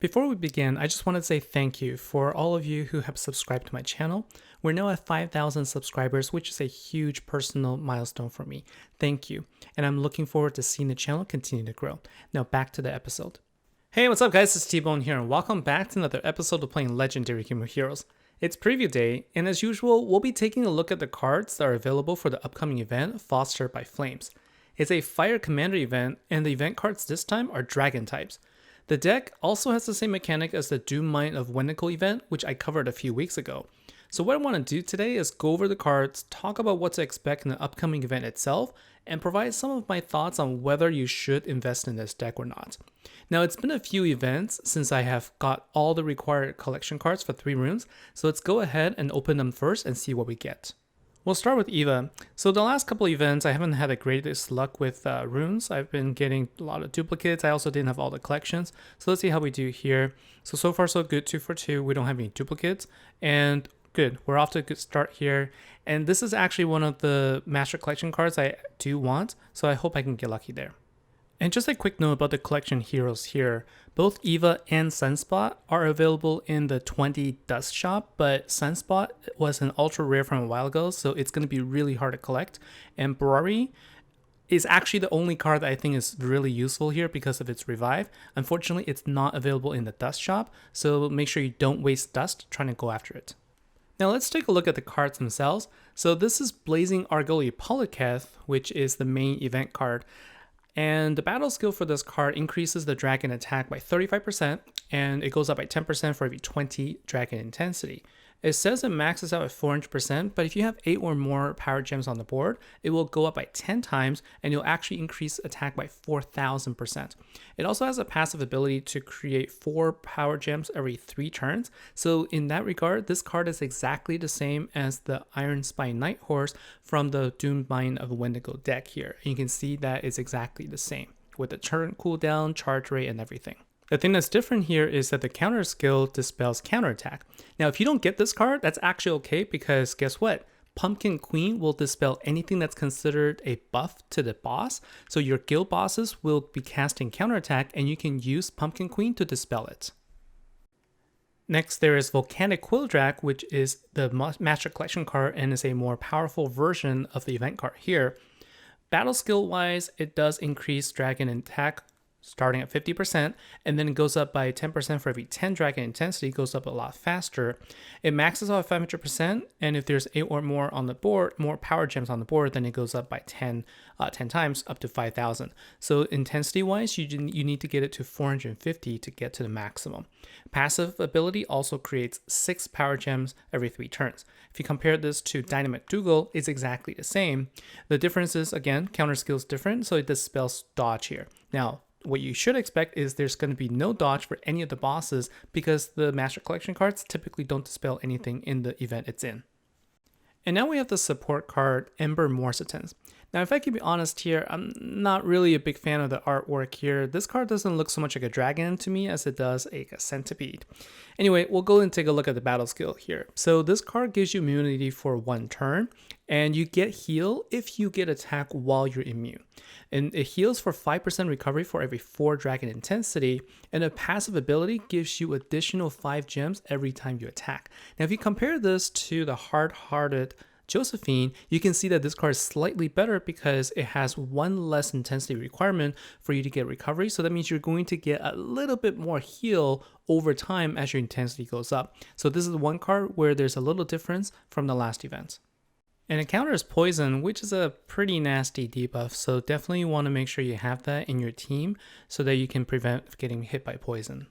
Before we begin, I just want to say thank you for all of you who have subscribed to my channel. We're now at 5,000 subscribers, which is a huge personal milestone for me. Thank you, and I'm looking forward to seeing the channel continue to grow. Now back to the episode. Hey, what's up guys, it's T-Bone here, and welcome back to another episode of playing Legendary Game of Heroes. It's preview day, and as usual, we'll be taking a look at the cards that are available for the upcoming event, Fostered by Flames. It's a Fire Commander event, and the event cards this time are Dragon types. The deck also has the same mechanic as the Doomed Mine of Wendigo event, which I covered a few weeks ago. So what I want to do today is go over the cards, talk about what to expect in the upcoming event itself, and provide some of my thoughts on whether you should invest in this deck or not. Now, it's been a few events since I have got all the required collection cards for 3 runes, so let's go ahead and open them first and see what we get. We'll start with Eva. So the last couple events, I haven't had the greatest luck with runes. I've been getting a lot of duplicates. I also didn't have all the collections. So let's see how we do here. So far so good, 2 for 2. We don't have any duplicates. And good, we're off to a good start here. And this is actually one of the Master Collection cards I do want. So I hope I can get lucky there. And just a quick note about the collection heroes here. Both Eva and Sunspot are available in the 20 Dust shop, but Sunspot was an ultra rare from a while ago, so it's going to be really hard to collect. And Barari is actually the only card that I think is really useful here because of its revive. Unfortunately, it's not available in the Dust shop, so make sure you don't waste dust trying to go after it. Now let's take a look at the cards themselves. So this is Blazing Argoli Polycath, which is the main event card. And the battle skill for this card increases the dragon attack by 35%, and it goes up by 10% for every 20 dragon intensity. It says it maxes out at 400%, but if you have 8 or more power gems on the board, it will go up by 10 times, and you'll actually increase attack by 4,000%. It also has a passive ability to create 4 power gems every 3 turns, so in that regard, this card is exactly the same as the Iron Spine Night Horse from the Doomed Mine of Wendigo deck here. And you can see that it's exactly the same, with the turn cooldown, charge rate, and everything. The thing that's different here is that the counter skill dispels counterattack. Now, if you don't get this card, that's actually okay because guess what? Pumpkin Queen will dispel anything that's considered a buff to the boss. So your guild bosses will be casting counterattack and you can use Pumpkin Queen to dispel it. Next, there is Volcanic Quilldrak, which is the Master Collection card and is a more powerful version of the event card here. Battle skill wise, it does increase dragon attack starting at 50%, and then it goes up by 10% for every 10 dragon intensity. It goes up a lot faster. It maxes out at 500%, and if there's 8 or more on the board, more power gems on the board, then it goes up by 10 times up to 5,000. So intensity wise, you need to get it to 450 to get to the maximum. Passive ability also creates 6 power gems every 3 turns. If you compare this to Dynamite Dougal, it's exactly the same. The difference is, again, counter skill is different, so it dispels dodge here. Now, what you should expect is there's going to be no dodge for any of the bosses because the Master Collection cards typically don't dispel anything in the event it's in. And now we have the support card, Ember Morsitans. Now, if I can be honest here, I'm not really a big fan of the artwork here. This card doesn't look so much like a dragon to me as it does like a centipede. Anyway, we'll go and take a look at the battle skill here. So this card gives you immunity for 1 turn, and you get heal if you get attack while you're immune. And it heals for 5% recovery for every 4 dragon intensity, and a passive ability gives you additional 5 gems every time you attack. Now, if you compare this to the Hard-Hearted Josephine, you can see that this card is slightly better because it has 1 less intensity requirement for you to get recovery. So that means you're going to get a little bit more heal over time as your intensity goes up. So this is one card where there's a little difference from the last event. And it counters poison, which is a pretty nasty debuff. So definitely you want to make sure you have that in your team so that you can prevent getting hit by poison.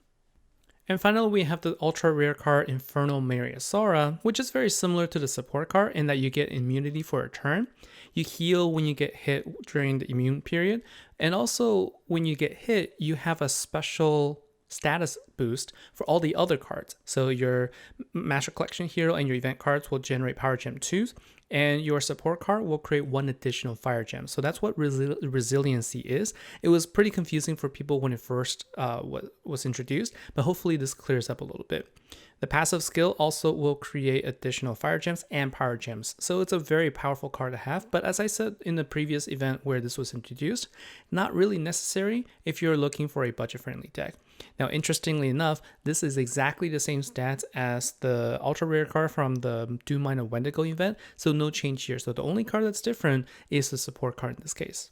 And finally, we have the ultra rare card Infernal Mariasora, which is very similar to the support card in that you get immunity for a turn. You heal when you get hit during the immune period. And also when you get hit, you have a special status boost for all the other cards. So your Master Collection hero and your event cards will generate Power Gem 2s, and your support card will create 1 additional Fire Gem. So that's what resiliency is. It was pretty confusing for people when it first was introduced, but hopefully this clears up a little bit. The passive skill also will create additional fire gems and power gems, so it's a very powerful card to have, but as I said in the previous event where this was introduced, not really necessary if you're looking for a budget-friendly deck. Now, interestingly enough, this is exactly the same stats as the ultra rare card from the Doomed Mine of Wendigo event, so no change here. So the only card that's different is the support card in this case.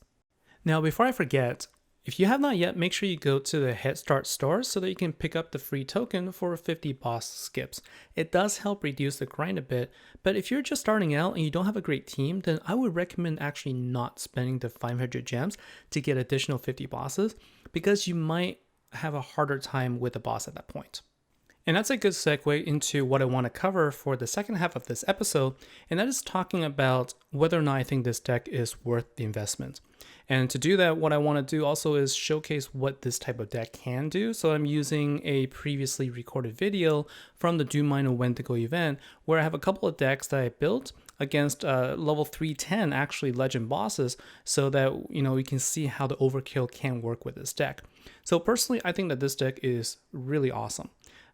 Now, before I forget, if you have not yet, make sure you go to the Head Start store so that you can pick up the free token for 50 boss skips. It does help reduce the grind a bit, but if you're just starting out and you don't have a great team, then I would recommend actually not spending the 500 gems to get additional 50 bosses, because you might have a harder time with the boss at that point. And that's a good segue into what I want to cover for the second half of this episode, and that is talking about whether or not I think this deck is worth the investment. And to do that, what I want to do also is showcase what this type of deck can do. So I'm using a previously recorded video from the Doomed Mine of Wendigo event where I have a couple of decks that I built against level 310 actually legend bosses, so that we can see how the overkill can work with this deck. So personally, I think that this deck is really awesome.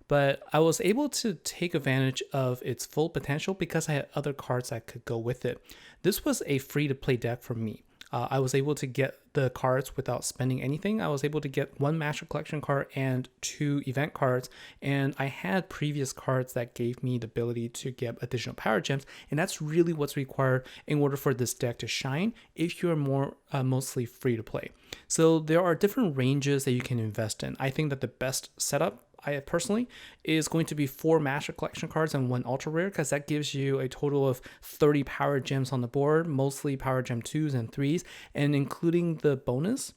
But I was able to take advantage of its full potential because I had other cards that could go with it. This was a free-to-play deck for me. I was able to get the cards without spending anything. I was able to get 1 Master Collection card and 2 event cards, and I had previous cards that gave me the ability to get additional power gems, and that's really what's required in order for this deck to shine if you're mostly free to play. So there are different ranges that you can invest in. I think that the best setup, I personally, is going to be 4 Master Collection cards and 1 Ultra Rare, because that gives you a total of 30 power gems on the board, mostly power gem 2s and 3s, and including the bonus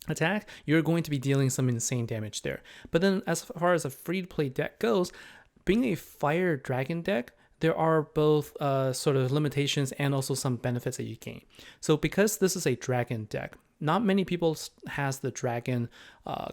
attack, you're going to be dealing some insane damage there. But then as far as a free-to-play deck goes, being a fire dragon deck, there are both sort of limitations and also some benefits that you gain. So because this is a dragon deck, not many people has the dragon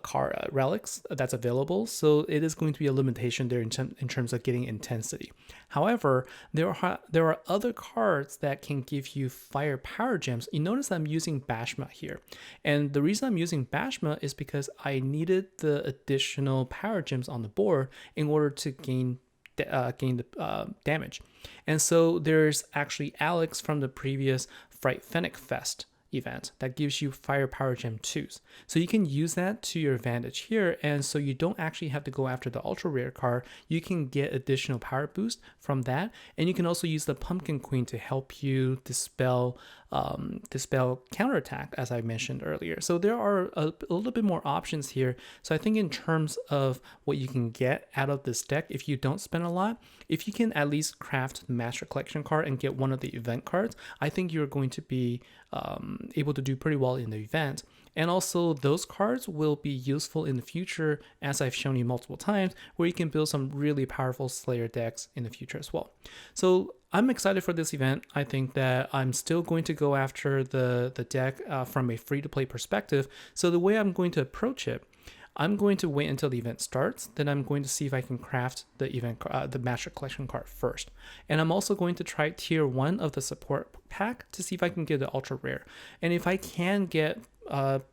card relics that's available, so it is going to be a limitation there in terms of getting intensity. However, there are other cards that can give you fire power gems. You notice I'm using Bashma here, and the reason I'm using Bashma is because I needed the additional power gems on the board in order to gain the damage. And so there's actually Alex from the previous Fright Fennec Fest event that gives you fire power gem 2s, so you can use that to your advantage here, and so you don't actually have to go after the ultra rare card. You can get additional power boost from that, and you can also use the Pumpkin Queen to help you dispel counterattack, as I mentioned earlier. So there are a little bit more options here. So I think in terms of what you can get out of this deck, if you don't spend a lot, if you can at least craft the Master Collection card and get one of the event cards, I think you're going to be able to do pretty well in the event. And also those cards will be useful in the future, as I've shown you multiple times, where you can build some really powerful Slayer decks in the future as well. So I'm excited for this event. I think that I'm still going to go after the deck from a free-to-play perspective. So the way I'm going to approach it, I'm going to wait until the event starts, then I'm going to see if I can craft the Master Collection card first. And I'm also going to try tier 1 of the support pack to see if I can get the ultra rare. And if I can get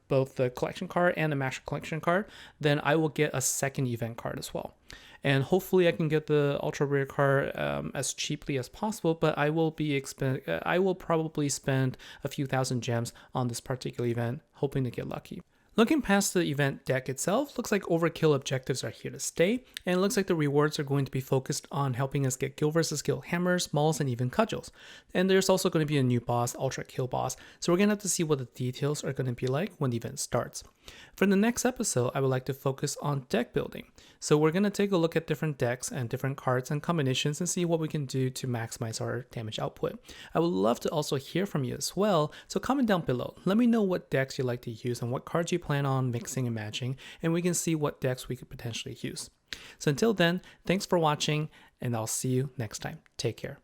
both the collection card and the Master Collection card, then I will get a second event card as well. And hopefully I can get the ultra rare card as cheaply as possible, but I will probably spend a few thousand gems on this particular event, hoping to get lucky. Looking past the event deck itself, looks like overkill objectives are here to stay, and it looks like the rewards are going to be focused on helping us get guild versus guild hammers, mauls, and even cudgels. And there's also going to be a new boss, Ultra Kill Boss, so we're going to have to see what the details are going to be like when the event starts. For the next episode, I would like to focus on deck building. So we're going to take a look at different decks and different cards and combinations and see what we can do to maximize our damage output. I would love to also hear from you as well, so comment down below. Let me know what decks you like to use and what cards you plan on mixing and matching, and we can see what decks we could potentially use. So until then, thanks for watching, and I'll see you next time. Take care.